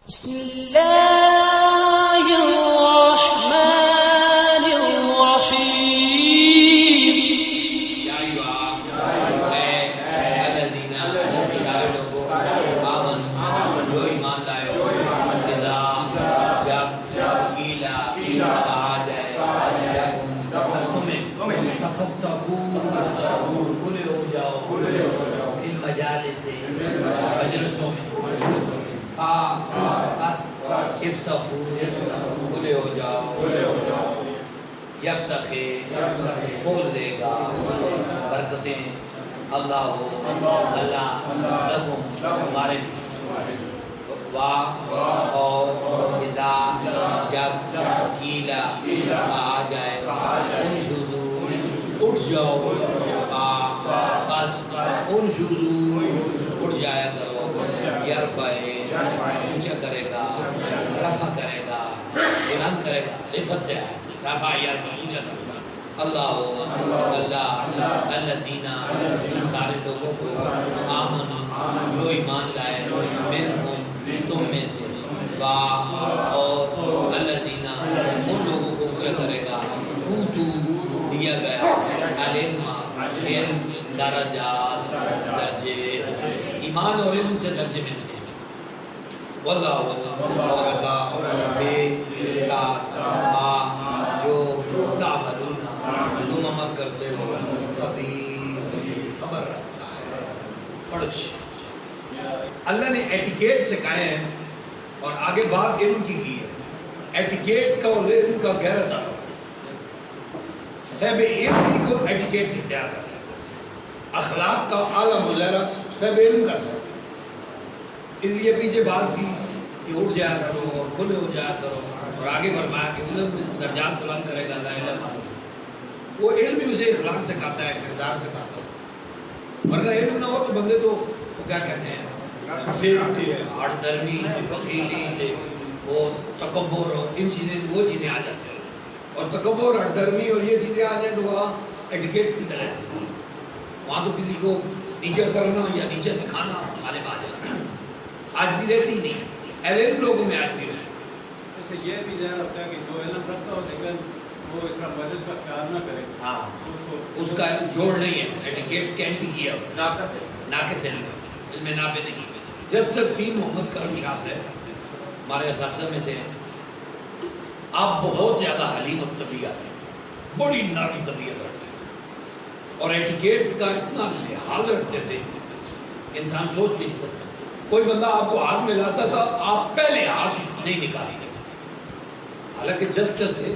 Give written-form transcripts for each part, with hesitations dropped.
بسم اللہ الرحمن الرحیم یا الذین سارے لوگوں آمنوا جو ایمان لائے اذا جب قیلا کہا جائے تمہیں تفسحوا کھلے ہو جاؤ المجالس مجلسوں میں بس افسحوا کھلے ہو جاؤ یفسخے کھول دے گا برکتیں اللہ لکم ہمارے لیے اور اذا جب قیلا کہا جائے انشزوا اٹھ جاؤ بس انشزوا اٹھ جایا کرو یرفع اونچا کرے گا رفع کرے گا بلند کرے گا لفظ سے ہے رفع یرفع اونچا کرے گا اللہ الذین سارے لوگوں کو آمن جو ایمان لائے منکم تم میں سے اور الذین ان لوگوں کو اونچا کرے گا اوتو دیا گیا علم درجات درجے ایمان اور علم سے درجے ملتے ہیں واللہ اور اللہ بے ساتھ جو تعملون تم عمل کرتے ہو خبیر خبر رکھتا ہے پڑھ اللہ نے ایٹیکیٹ سکھائے ہیں اور آگے بات علم کی ہے ایٹیکیٹس کا اور علم کا گہرا تعلق ہے صاحب علم بھی کو ایٹیکیٹس اختیار کر سکتے ہیں اخلاق کا اعلیٰ مظاہرہ صاحب علم کر سکتے ہیں اس لیے پیچھے بات کی کہ اٹھ جایا کرو اور کھلے ہو جایا کرو اور آگے فرمایا کہ علم درجات بلند کرے گا لا علم وہ علم بھی اسے اخلاق سکھاتا ہے کردار سکھاتا ہے ورنہ علم نہ ہو تو بندے تو وہ کیا کہتے ہیں فیک تھے ہٹ درمی تھے بخیلی تھے وہ تکبر اور ان چیزیں وہ چیزیں آ جاتے ہیں اور تکبر ہٹ درمی اور یہ چیزیں آ جائیں تو وہاں ایٹیکیٹس کی طرح ہے وہاں تو کسی کو نیچے کرنا یا نیچے دکھانا غالب آ جاتا ہے عاجزی رہتی نہیں علم لوگوں میں عاجزی ہوتی ہے جیسے یہ بھی ظاہر ہوتا ہے کہ جو علم رکھتا ہو لیکن وہ اس طرح مجلس کا خیال نہ کرے ہاں اس کا جوڑ نہیں ہے ایٹیکیٹس کی اینٹی کیا اس نے ناقص علم علم نافع نہیں جسٹس پیر محمد کرم شاہ سے ہمارے اساتذہ میں سے آپ بہت زیادہ حلیم الطبیعت ہیں بڑی نرم طبیعت رکھتے تھے اور ایٹیکیٹس کا اتنا لحاظ رکھتے تھے انسان سوچ بھی نہیں سکتا کوئی بندہ آپ کو ہاتھ میں لاتا تھا آپ پہلے ہاتھ نہیں نکالی تھے حالانکہ جسٹس تھے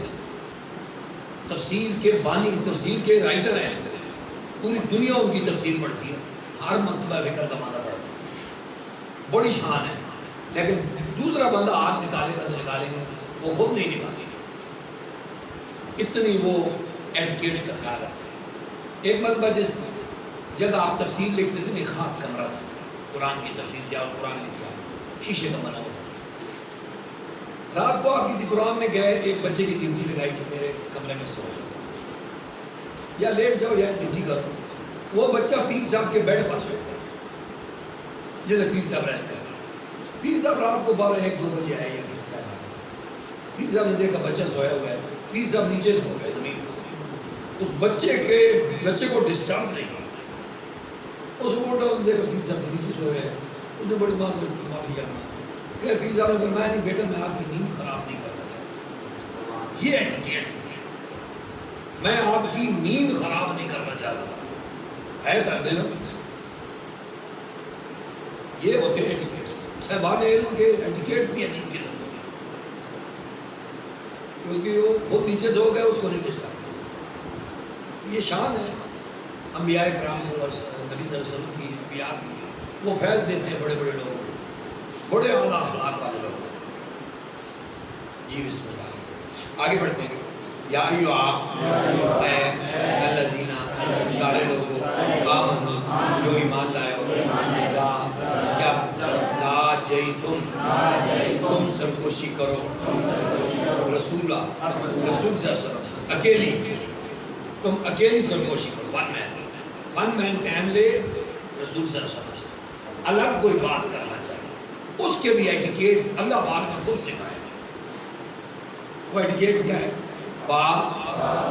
تفسیر کے بانی تفسیر کے رائٹر ہیں پوری دنیا ان کی تفسیر پڑھتی ہے ہر مرتبہ فکر کا معنی پڑھتا ہے بڑی شان ہے لیکن دوسرا بندہ ہاتھ نکالے گا تو نکالیں گے وہ خود نہیں نکالیں گے اتنی وہ ایٹیکیٹس کا خیال رکھتے ہیں ایک مرتبہ جس جگہ آپ تفسیر لکھتے تھے ایک خاص کمرہ تھا قرآن کی تفسیر سے اور قرآن لکھا شیشے کا بنا رات کو آپ کسی پروگرام میں گئے ایک بچے کی ڈیوٹی لگائی کہ میرے کمرے میں سو جاؤ یا لیٹ جاؤ یا ڈیوٹی کرو وہ بچہ پیر صاحب کے بیڈ پاس ہو گیا جیسے پیر صاحب ریسٹ کر رہے تھے پیر صاحب رات کو 12-1-2 بجے آئے یا کس طرح پیر صاحب نے دیکھا بچہ سویا ہوا ہے پیر صاحب نیچے سو گئے زمین پر اس بچے کو ڈسٹرب نہیں کیا اس کو دیکھا پیر صاحب نیچے سوئے ہیں اس نے بڑی معذرت کی معافی کرنا کہ پیر صاحب نے فرمایا نہیں بیٹا میں آپ کی نیند خراب نہیں کرنا چاہتا یہ ایٹیکیٹس میں آپ کی نیند خراب نہیں کرنا چاہتا ہے طالب علم یہ ہوتے ہیں ایٹیکیٹس صاحبان علم کے ایٹیکیٹس بھی عجیب قسم کے اس کی وہ خود نیچے سے ہو گیا اس کو نہیں ڈسٹرب یہ شان ہے انبیاء کرام صلی اللہ علیہ وسلم نبی صلی اللہ علیہ وسلم کی انبیاء کی وہ فیض دیتے ہیں بڑے بڑے لوگ بڑے اعلیٰ اخلاق والے لوگ جی بسم اللہ آگے بڑھتے ہیں یا ایھا الذین سارے لوگ آمنوا جو ایمان لائے ہو اذا جب ناجیتم تم سرگوشی کرو رسول صلی اللہ علیہ وسلم اکیلی تم اکیلی سرگوشی کرو ون مین ٹائم لے رسول صلی اللہ علیہ وسلم الگ کوئی بات کرنا چاہیے اس کے بھی ایٹیکیٹس اللہ پاک نے خود سکھائے. وہ ایٹیکیٹس کیا ہے؟ فا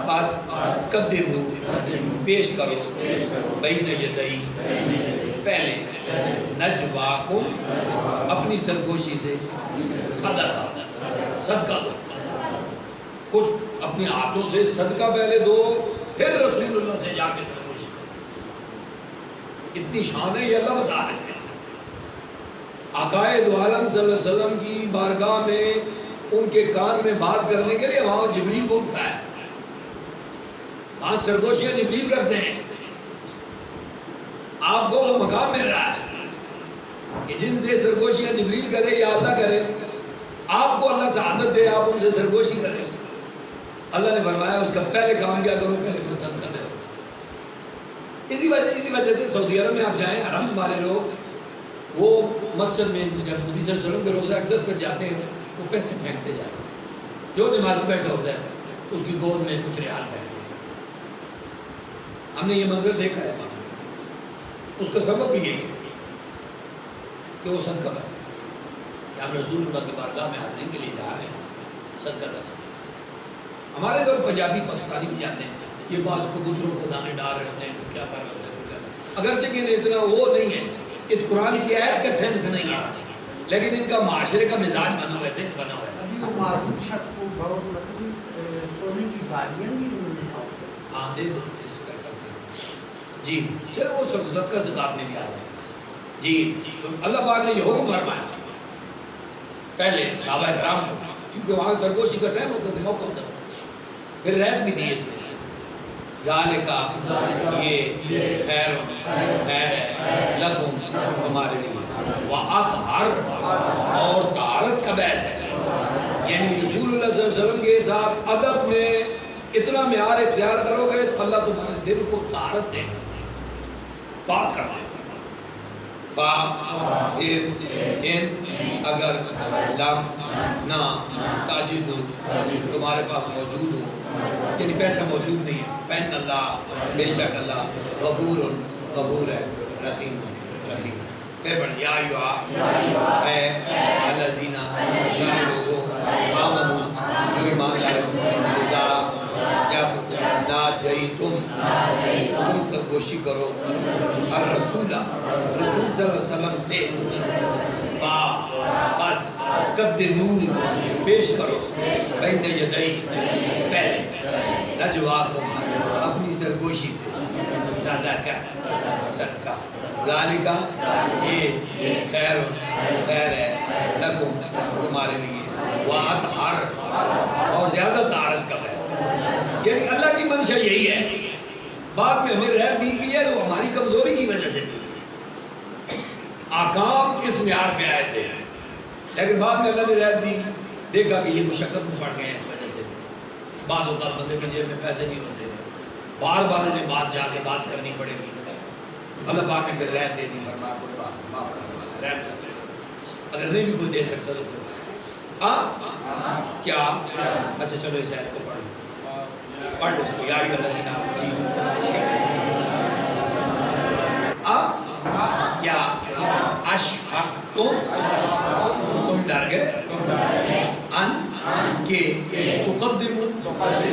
پس قدمو پیش کرو بین یدئی پہلے نجواکم اپنی سرگوشی سے صدقہ دو. کچھ اپنے ہاتھوں سے صدقہ پہلے دو پھر رسول اللہ سے جا کے سرگوشی کرو. اتنی شان ہے یہ اللہ بتا رہے ہیں. عقائد عالم صلی اللہ علیہ وسلم کی بارگاہ میں ان کے کان میں بات کرنے کے لیے وہاں جبریل بولتا ہے. وہاں سرگوشیاں جبریل کرتے ہیں. آپ کو وہ مقام مل رہا ہے کہ جن سے سرگوشیاں جبریل کرے یا اللہ کرے. آپ کو اللہ سعادت دے آپ ان سے سرگوشی کریں. اللہ نے فرمایا اس کا پہلے کام کیا کرو, پہلے صدقہ دو. اسی وجہ سے سعودی عرب میں آپ جائیں, حرم والے لوگ وہ مسجد میں جب نبی صلی اللہ علیہ وسلم کے روزہ اقدس پر جاتے ہیں وہ پیسے پھینکتے جاتے ہیں. جو نمازی بیٹھا ہوتا ہے اس کی گود میں کچھ ریال پھینکتے ہیں. ہم نے یہ منظر دیکھا ہے. اس کا سبب بھی یہی ہے کہ وہ صدقہ کرتے ہیں. ہم رسول اللہ کی بارگاہ میں حاضری کے لیے جا رہے ہیں, صدقہ کرتے ہیں. ہمارے لوگ پنجابی پاکستانی بھی جاتے ہیں, یہ بعض کبوتروں کو دانے ڈال رہے ہوتے ہیں, کیا کر رہے ہوتے ہیں. اگرچہ کہ اتنا وہ نہیں ہے, اس قرآن کی آیت کا سینس نہیں ہے, لیکن ان کا معاشرے کا مزاج بنا ہوا ہے, ذہن بنا ہوا ہے. ابھی وہ معروف شخص کو بہت لکڑی سونے کی بالیاں بھی انہوں نے دے دو اس کا جی. چلو وہ صدقہ زکات میں بھی آ رہے ہیں جی. اللہ پاک نے یہ حکم فرمایا پہلے صحابہ کرام کو, کیونکہ وہاں سرگوشی کا ٹائم ہوتا تھا, موقع ہوتا تھا, پھر رعایت بھی دی اس میں. ذالکا یہ خیر ہے لکم تمہارے لیے, وَأَطْهَرُ اور طہارت کا باعث ہے. یعنی رسول اللہ صلی اللہ علیہ وسلم کے ساتھ ادب میں اتنا معیار اختیار کرو گے تو اللہ تمہارے دل کو طہارت دے گا, پاک کر دے گا. فا ان اگر لم نہ تاجد تمہارے پاس موجود ہو, یعنی پیسہ موجود نہیں ہے, فین اللہ بے شک اللہ غفور ہے, رحیم. پھر بڑھ یا اے الذین لوگوں آمنو جو ایمان لائے ہو, اذا جب ناجیتم تم سرگوشی کرو الرسول رسول صلی اللہ علیہ وسلم سے, بس قدمو پیش کرو بین یدئی پہلے نجواکم اپنی سرگوشی سے صدقہ. ذالکا یہ خیر ہے لکم تمہارے لیے, وَأَطْهَرُ اور زیادہ طہارت کا باعث. یعنی اللہ کی منشا یہی ہے. بعد میں ہمیں رعایت دی گئی ہے تو ہماری کمزوری کی وجہ سے دی گئی. آکام اس معیار پہ آئے تھے, لیکن بعد میں اللہ نے رعایت دی, دیکھا کہ یہ مشقت میں پڑ گئے ہیں, اس وجہ سے بعض اوقات بندے کے جیب میں پیسے نہیں ہوتے, بار بار انہیں بات جا کے بات کرنی پڑے گی. اللہ پاک نے پھر رعایت دے دی, فرمایا کوئی بات معاف کرنے والا رعایت کر لے. اگر نہیں بھی کوئی دے سکتا تو کیا اچھا چلو اس آیت کو پڑھ لو اس کو. یا ایھا الذین کیا اشفقتم تم ڈر گئے, ان کہ تقدموا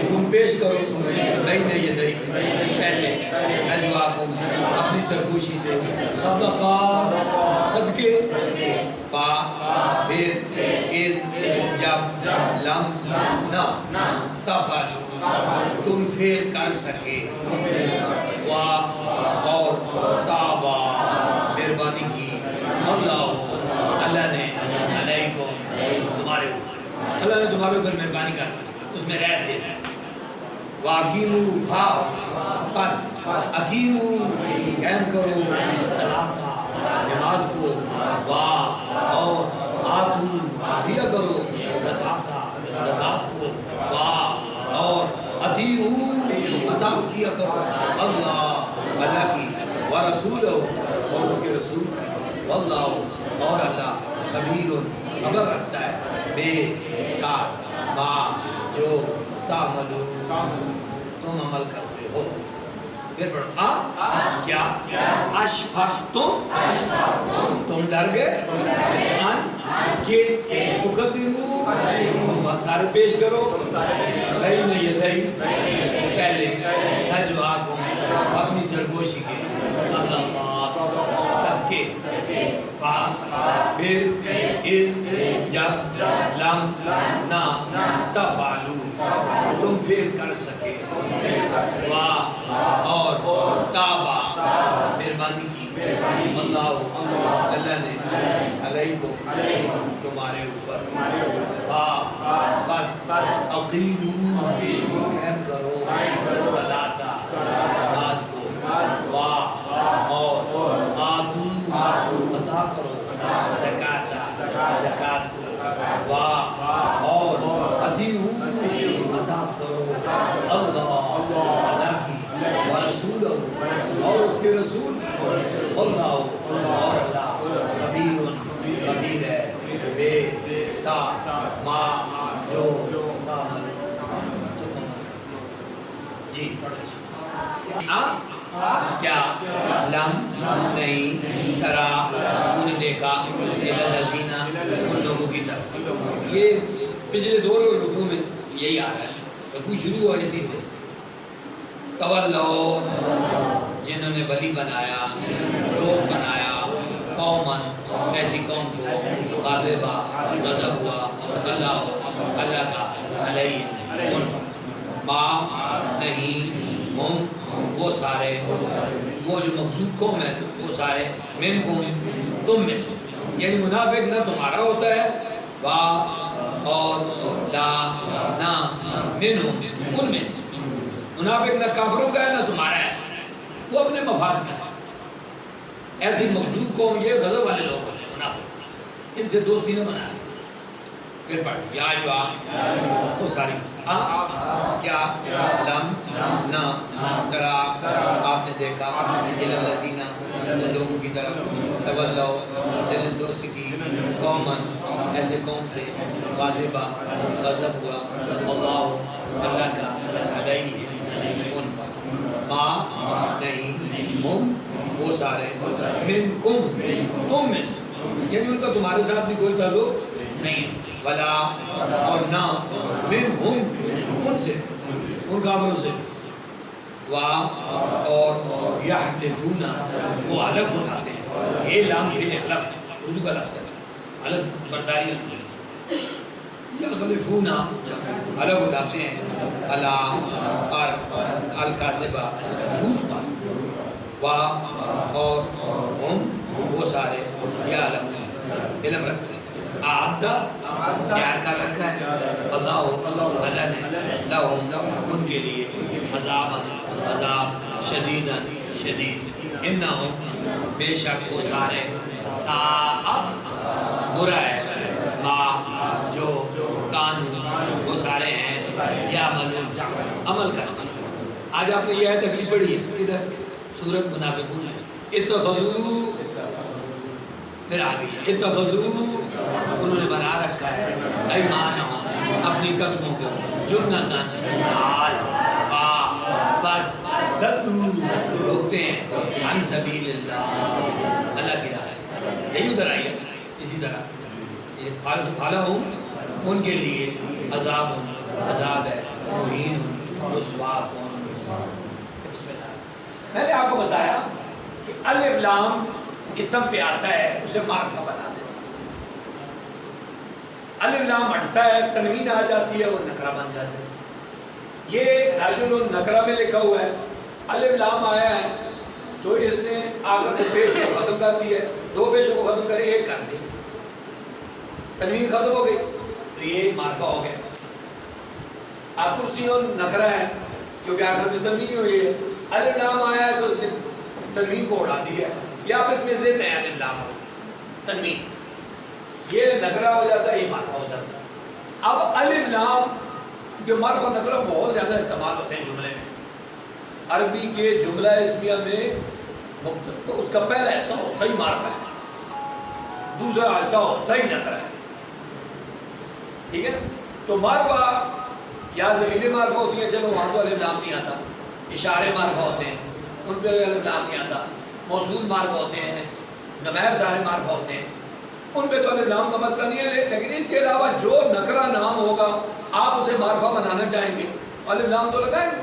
تم پیش کرو بین یدئی پہلے نجواکم اپنی سرگوشی سے صدقات صدقے. فا پھر از جب لم نہ تفعلوا تم پھر کر سکے, اور تابا مہربانی کی اللہ نے علیکم تمہارے اوپر, اللہ نے تمہارے اوپر مہربانی کر دی, اس میں رعایت دے دی. واقیموا پس اقیموا قائم کرو صلاۃ نماز کو, اور آتو دیا کرو زکات کو, اور اطاعت کیا کرو اللہ کی, ورسولہ اور اس کے رسول, واللہ اور اللہ خبیر خبر رکھتا ہے بے ساتھ ما جو تعملون تم عمل کرتے ہو. پھر پڑھا کیا اشفقتم تم ڈر گئے, ان کہ تقدمو سارے پیش کرو بین یدئی پہلے نجواکم اپنی سرگوشی کے صدقات صدقے پھر از جب لم نہ تفعلو تم پھر کر سکے اور تابا مہربانی کی اللہ نے علیکم تمہارے اوپر بس اقیمو قائم کرو صلاۃ نماز کو اور آتو عطا کرو زکات کو اور اطیعوا اطاعت کرو اللہ کی ورسولہ اور اس کے رسول اللہ اور اللہ خبیر ہے بے ساتھ ما جو جی کیا لم نہیں ترا تو نے دیکھا الذین ان لوگوں کی طرف یہ پچھلے دو رکوع میں یہی آ رہا ہے رکوع شروع ہوا اسی سے تولو جنہوں نے ولی بنایا دوست بنایا قومن ایسی قوم کو غاضبہ غضب ہوا اللہ کا علیہ ان ما نہیں ہم وہ سارے وہ جو مخصوص قوم ہے وہ سارے منکم تم میں سے یعنی منافق نہ تمہارا ہوتا ہے وا اور لا نہ منہم ان میں سے منافق نہ کافروں کا ہے نہ تمہارا ہے وہ اپنے مفاد کا ہے ایسی مخصوص قوم یہ غضب والے لوگ ہوتے ہیں منافق ان سے دوستی نہ بنا پھر پڑھ یا وہ ساری کیا لم نہ کرا آپ نے دیکھا الذین ان لوگوں کی طرف تولو جنہوں نے دوستی کی قومن ایسے قوم سے غاضبہ غضب ہوا اللہ کا علیہ ان پر ما نہیں ہم وہ سارے منکم تم میں سے یعنی ان کا تمہارے ساتھ بھی کوئی تعلق نہیں ولا اور نہ منہم ان سے ان کافروں سے اور یحلفون وہ حلف اٹھاتے ہیں یہ لام فعل حلف اردو کا لفظ ہے حلف برداری ہوتی ہے یحلفون حلف اٹھاتے ہیں پر الکاذبہ جھوٹ پر اور ہم وہ سارے علم رکھتے ہیں آدھا تیار کر رکھا ہے اللہ نے لہم ان کے لیے عذاب شدید انہم بے شک وہ سارے برا ہے ما جو کانو وہ سارے ہیں یا منون عمل کرتے ہیں آج آپ نے یہ آیت اگلی پڑھی ہے کدھر سورۃ منافقون میں اتخذو پھر آ گئی اتخذو انہوں نے بنا رکھا ہے ایمانہم اپنی قسموں کو جنتاً ڈھال بس صدو روکتے ہیں عن سبیل اللہ کی راہ سے یہی ادھر آئی ہے اسی طرح یہ فالہم ان کے لیے عذاب ہے مہین رسوا بسم اللہ میں نے آپ کو بتایا کہ الف لام اسم پہ آتا ہے اسے معرفہ بنا دیں الف لام ہٹتا ہے تنوین آ جاتی ہے وہ نکرہ بن جاتا ہے یہ رجل نکرہ میں لکھا ہوا ہے الف لام آیا ہے تو اس نے آخر سے پیش کو ختم کر دیا ہے دو پیشوں کو ختم کرے ایک کر دے تنوین ختم ہو گئی تو یہ معرفہ ہو گیا کرسیون نکرہ ہے کیونکہ آخر میں تنوین ہوئی ہے الف لام آیا ہے تو اس نے تنوین کو اڑا دیا ہے یا آپ اس میں زد ہے الف لام تنوین یہ نکرہ ہو جاتا ہے یہ معرفہ ہو جاتا ہے اب الف لام چونکہ معرفہ نکرہ بہت زیادہ استعمال ہوتے ہیں جملے میں عربی کے جملہ اسمیہ میں اس کا پہلا حصہ ہوتا ہی معرفہ ہے دوسرا حصہ ہوتا ہی نکرہ ہے ٹھیک ہے تو معرفہ یا ضمیر معرفہ ہوتی ہیں چلو وہاں تو الف لام نہیں آتا اشارے معرفہ ہوتے ہیں ان پہ الف لام نہیں آتا موصول معرفہ ہوتے ہیں ضمائر سارے معرفہ ہوتے ہیں ان پہ تو الف لام کا مسئلہ نہیں ہے، لیکن اس کے علاوہ جو نکرہ نام ہوگا آپ اسے معرفہ بنانا چاہیں گے الف لام تو لگائیں گے.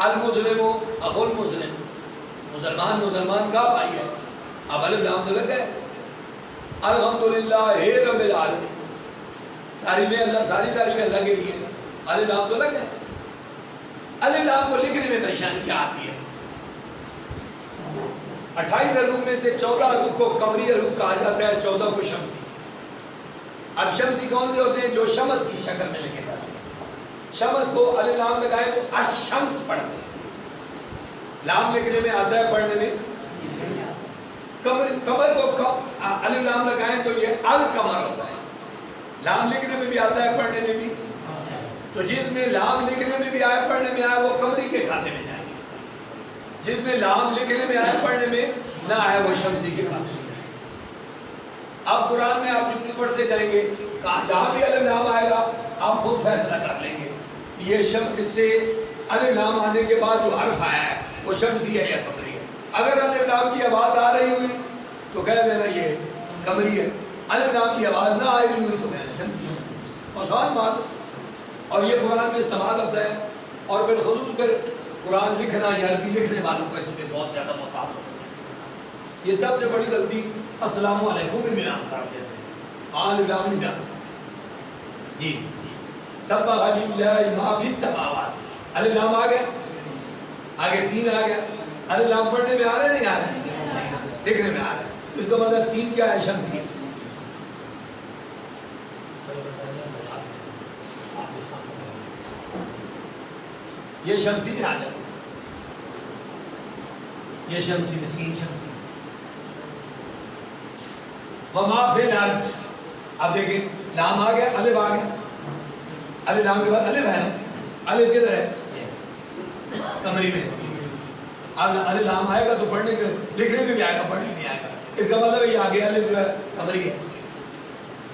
المسلم اخو المسلم، مسلمان مسلمان کا بھائی ہے، اب الف لام تو لگ گئے. الحمدللہ رب العالمین، تعریف اللہ، ساری تعریف اللہ کے لیے، الف لام تو لگ گئے. الف لام کو لکھنے میں پریشانی کیا آتی ہے؟ 28 حروف میں سے 14 حروف کو قمری حروف کہا جاتا ہے، 14 کو شمسی. اب شمسی کون سے ہوتے ہیں؟ جو شمس کی شکل میں لکھے جاتے ہیں. شمس کو الف لام لگائیں تو الشمس پڑھتے ہیں. لام لکھنے میں آتا ہے، پڑھنے میں قمر کو الف لام لگائیں تو یہ القمر ہوتا ہے. لام لکھنے میں بھی آتا ہے، پڑھنے میں بھی. تو جس میں لام لکھنے میں بھی آئے پڑھنے میں آئے وہ قمری کے کھاتے میں جائیں گے. جس میں لام لکھنے میں آئے پڑھنے میں نہ آئے وہ شمسی کے کھاتے میں جائیں گے. اب قرآن میں آپ جو پڑھتے جائیں گے جہاں بھی الف لام آئے گا آپ خود فیصلہ کر لیں گے یہ اس سے الف لام آنے کے بعد جو حرف آیا ہے وہ شمسی ہے یا قمری ہے. اگر الف لام کی آواز آ رہی ہوئی تو کہہ دینا یہ قمری ہے، الف لام کی آواز نہ آ رہی ہوئی تو کہنا شمسی ہے. آسان بات. اور یہ قرآن میں استعمال ہوتا ہے، اور بالخصوص پھر قرآن لکھنا یا عربی لکھنے والوں کو اس میں بہت زیادہ محتاط ہونا چاہیے. یہ سب سے بڑی غلطی السلام علیکم بھی ملام کر دیتے ہیں، الف لام نہیں ڈالتے. جی سبح للہ ما فی السماوات، الف لام آ گیا، آگے سین آ گیا. الف لام پڑھنے میں آ رہے نہیں آ رہے؟ لکھنے میں آ رہے. اس کا مطلب سین کیا ہے؟ شمسی. یہ شمسی میں آ جائے، یہ شمسی میں سین شمسی. وما فی الارض، اب دیکھیں لام آ گیا، الف آ گیا. الف لام کے بعد الف ہے نا، الف کدھر ہے؟ قمری میں. اب الف لام آئے گا تو پڑھنے کے لکھنے میں بھی آئے گا، پڑھنے میں آئے گا. اس کا مطلب یہ آگے الف جو ہے قمری ہے.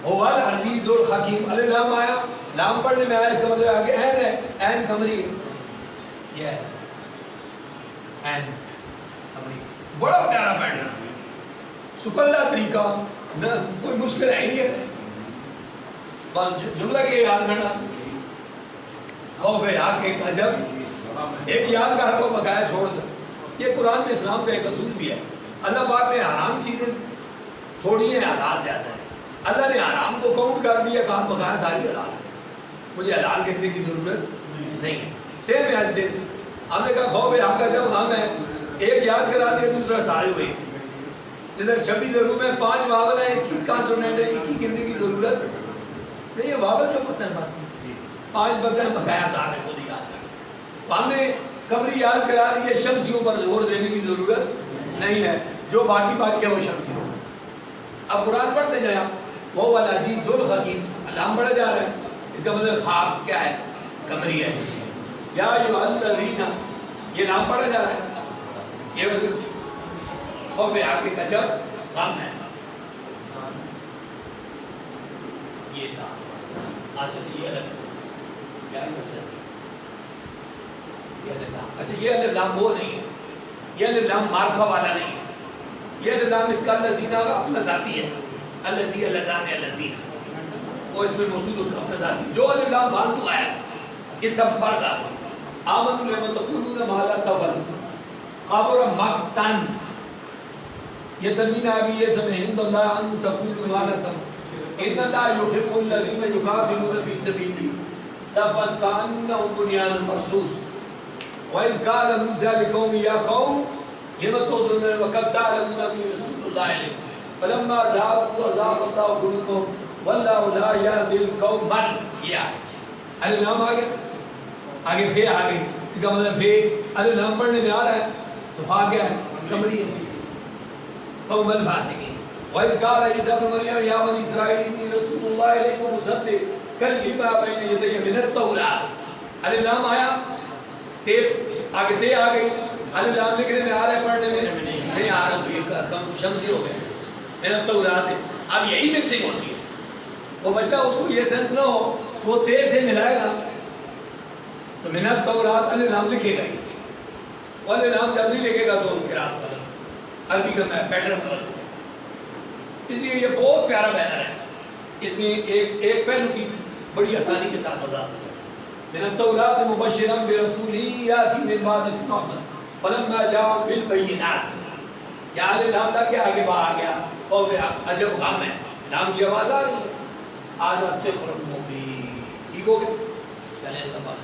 هو العزیز الحکیم، الف لام آیا، لام پڑھنے میں آیا، اس کا مطلب آگے عین ہے، عین قمری ہے. یہ ہے عین قمری. بڑا پیارا پیٹرن، سپرلا طریقہ، نہ کوئی مشکل ہے ہی نہیں ہے. بس جملہ کے یاد کرنا. خوف حق ایک عجب، ایک یادگار کو بقایا چھوڑ دو. یہ قرآن میں اسلام کا ایک اصول بھی ہے. اللہ پاک نے حرام چیزیں تھوڑی ہیں، حلال زیادہ ہے. اللہ نے حرام کو کاؤنٹ کر دیا، کہا بقایا ساری حلال ہے، مجھے حلال کرنے کی ضرورت نہیں ہے. سیم ایز دس، ہم نے کہا خوف حق کا جب غم ہے، ایک یاد کرا دیا، دوسرا سارے ہوئے. جدھر 26 حروف میں 5 واول ہیں، 21 کانسوننٹ ہیں، ایک ہی گننے کی ضرورت نہیں ہے. واول جو پتہ ہے بس 5 پتہ ہے، بقایا سارے خود ہی یاد کر. ہم نے قمری یاد کرا لیے، شمسیوں پر زور دینے کی ضرورت نہیں ہے. جو باقی بچ گیا وہ شمسی ہو. اب قرآن پڑھتے جائیں آپ، وہ العزیز الحکیم، اللہ پڑھا جا رہا ہے، اس کا مطلب خاک کیا ہے؟ قمری ہے. یا ایھا الذین، یہ نام پڑھا جا رہا ہے. یہ مطلب خوف آگے کا جب غم ہے. یہ نام اچھا یہ الگ کیا ہے؟ یہ الف لام. اچھا یہ الف لام وہ نہیں ہے، یہ الف لام معرفہ والا نہیں ہے. یہ الف لام اس کا الذین اپنا ذاتی ہے، الذی اللذان الذین، وہ اس میں موصول اس کا اپنا ذاتی ہے. جو الف لام فالتو آیا اس سب پر دا آمنوا لما تقولون ما لا تفعلون قبر مقتن، یہ تنوین آ گئی، یہ سمے عند اللہ ان تقولوا ما لا تفعلون ان اللہ یحب الذین یقاتلون فی سبیلہ صفا کأنهم بنیان مرصوص. وَإِذْ قَالَ مُوسَىٰ لِقَوْمِهِ يَا قَوْمِ لِمَ تُعْذِرُونَ وَقَدْ تَعْلَمُونَ أَنِّي رَسُولُ اللَّهِ إِلَيْكُمْ فَلَمَّا زَاغُوا أَزَاغَ اللَّهُ قُلُوبَهُمْ وَاللَّهُ لَا يَهْدِي الْقَوْمَ الْكَافِرِينَ. الف لام آ گیا، آگے فے آ گئی. اس کا مطلب فے الف لام پڑھنے میں آ رہا ہے تو فا کیا ہے؟ قمری ہے. قوم الفاسقین. وَإِذْ قَالَ عِيسَىٰ ابْنُ مَرْيَمَ يَا بَنِي إِسْرَائِيلَ إِنِّي رَسُولُ اللَّهِ إِلَيْكُمْ مُصَدِّقًا لِمَا بَيْنَ يَدَيَّ مِنَ التَّوْرَاةِ. الف لام آیا، تے آگے تے آ گئی. الف لام لکھنے میں آ رہا ہے، پڑھنے میں نہیں آ رہا، تو یہ کم شمسی ہو گئے. من التوراۃ. اب یہی مسنگ ہوتی ہے. وہ بچہ اس کو یہ سینس نہ ہو وہ تے سے ملائے گا تو من التوراۃ الف لام لکھے گا. وہ الف لام جب نہیں لکھے گا تو قرات بدل، عربی کا پیٹرن بدل. اس لیے یہ بہت پیارا بینر ہے. اس میں ایک پہلو کی بڑی آسانی کے ساتھ وضاحت ہے. من التوراۃ مبشرا برسول یاتی من بعد اسمہ احمد فلما جاء بالبینات. یا آل نام تھا کہ آگے آ گیا خوف عجب غم ہے، نام کی آواز آ رہی ہے. آج سے خرم مبین. ٹھیک ہو گیا؟ چلیں اللہ پاک